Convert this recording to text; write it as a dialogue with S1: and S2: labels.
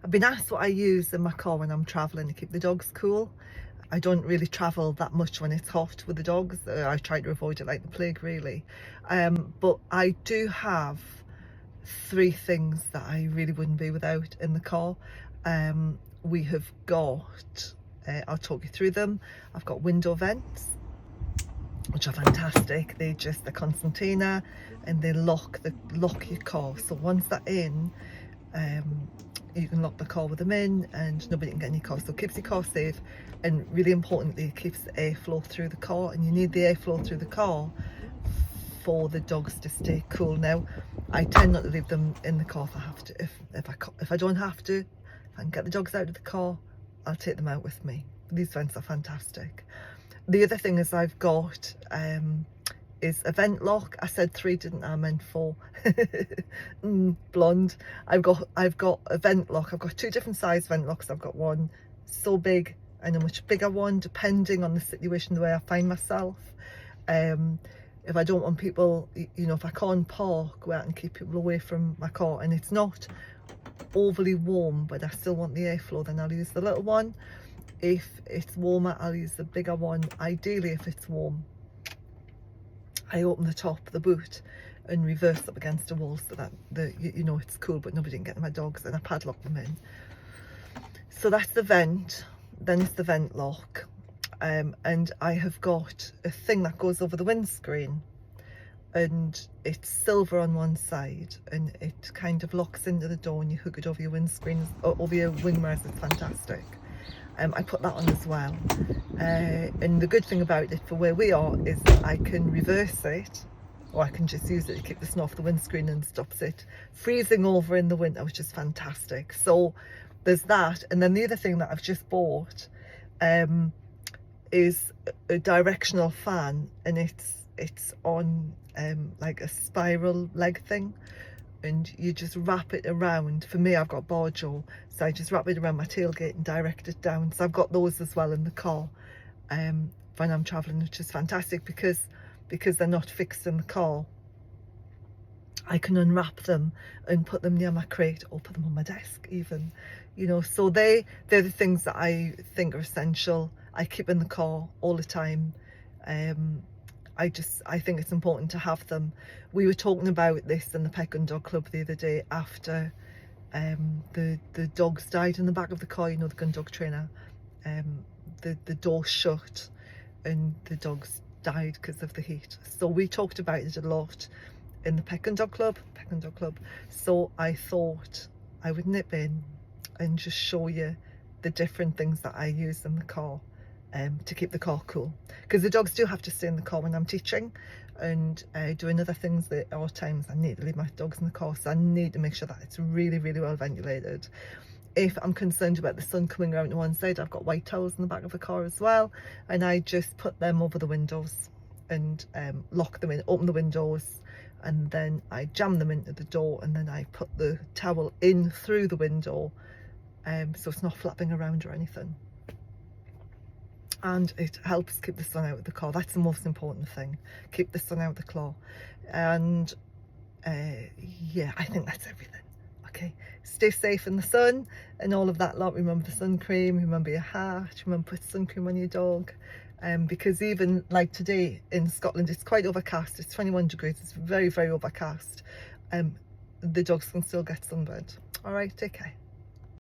S1: I've been asked what I use in my car when I'm traveling to keep the dogs cool. I don't really travel that much when it's hot with the dogs. I try to avoid it like the plague, really. But I do have 3 things that I really wouldn't be without in the car. We have got, I'll talk you through them. I've got window vents, which are fantastic. They're Constantina, and they lock your car. So once they're in, you can lock the car with them in and nobody can get in your car. So it keeps your car safe, and really importantly, it keeps the airflow through the car, and you need the airflow through the car for the dogs to stay cool. Now, I tend not to leave them in the car if I have to. If I don't have to, if I can get the dogs out of the car, I'll take them out with me. These vents are fantastic. The other thing is I've got is a vent lock. I said 3, didn't I? I meant 4. Blonde. I've got a vent lock. I've got 2 different size vent locks. I've got one so big and a much bigger one, depending on the situation, the way I find myself. If I don't want people, you know, if I can't park where I can keep people away from my car and it's not overly warm but I still want the airflow, then I'll use the little one. If it's warmer, I'll use the bigger one. Ideally, if it's warm, I open the top, the boot, and reverse up against the wall so that you know it's cool but nobody can get my dogs, and I padlock them in. So that's the vent. Then it's the vent lock. And I have got a thing that goes over the windscreen, and it's silver on one side and it kind of locks into the door, and you hook it over your windscreen, over your wing mirrors. It's fantastic. I put that on as well. And the good thing about it for where we are is that I can reverse it, or I can just use it to keep the snow off the windscreen and stops it freezing over in the winter, which is fantastic. So there's that. And then the other thing that I've just bought is a directional fan, and it's on like a spiral leg thing, and you just wrap it around. For me, I've got Barjo, so I just wrap it around my tailgate and direct it down. So I've got those as well in the car when I'm traveling, which is fantastic because they're not fixed in the car. I can unwrap them and put them near my crate, or put them on my desk even, you know. So they're the things that I think are essential. I keep in the car all the time. I think it's important to have them. We were talking about this in the Pet Gun Dog Club the other day after the dogs died in the back of the car, you know, the gun dog trainer. The door shut and the dogs died because of the heat. So we talked about it a lot in the Pet Gun Dog Club. So I thought I would nip in and just show you the different things that I use in the car to keep the car cool, because the dogs do have to stay in the car when I'm teaching and doing other things. There are times I need to leave my dogs in the car, so I need to make sure that it's really, really well ventilated. If I'm concerned about the sun coming around to one side, I've got white towels in the back of the car as well, and I just put them over the windows and lock them in, open the windows, and then I jam them into the door, and then I put the towel in through the window, so it's not flapping around or anything. And it helps keep the sun out of the car. That's the most important thing, keep the sun out of the car. And yeah, I think that's everything. Okay, stay safe in the sun and all of that lot. Remember the sun cream, remember your hat, remember put sun cream on your dog, because even like today in Scotland, it's quite overcast. It's 21 degrees, it's very, very overcast. The dogs can still get sunburned. All right, take care.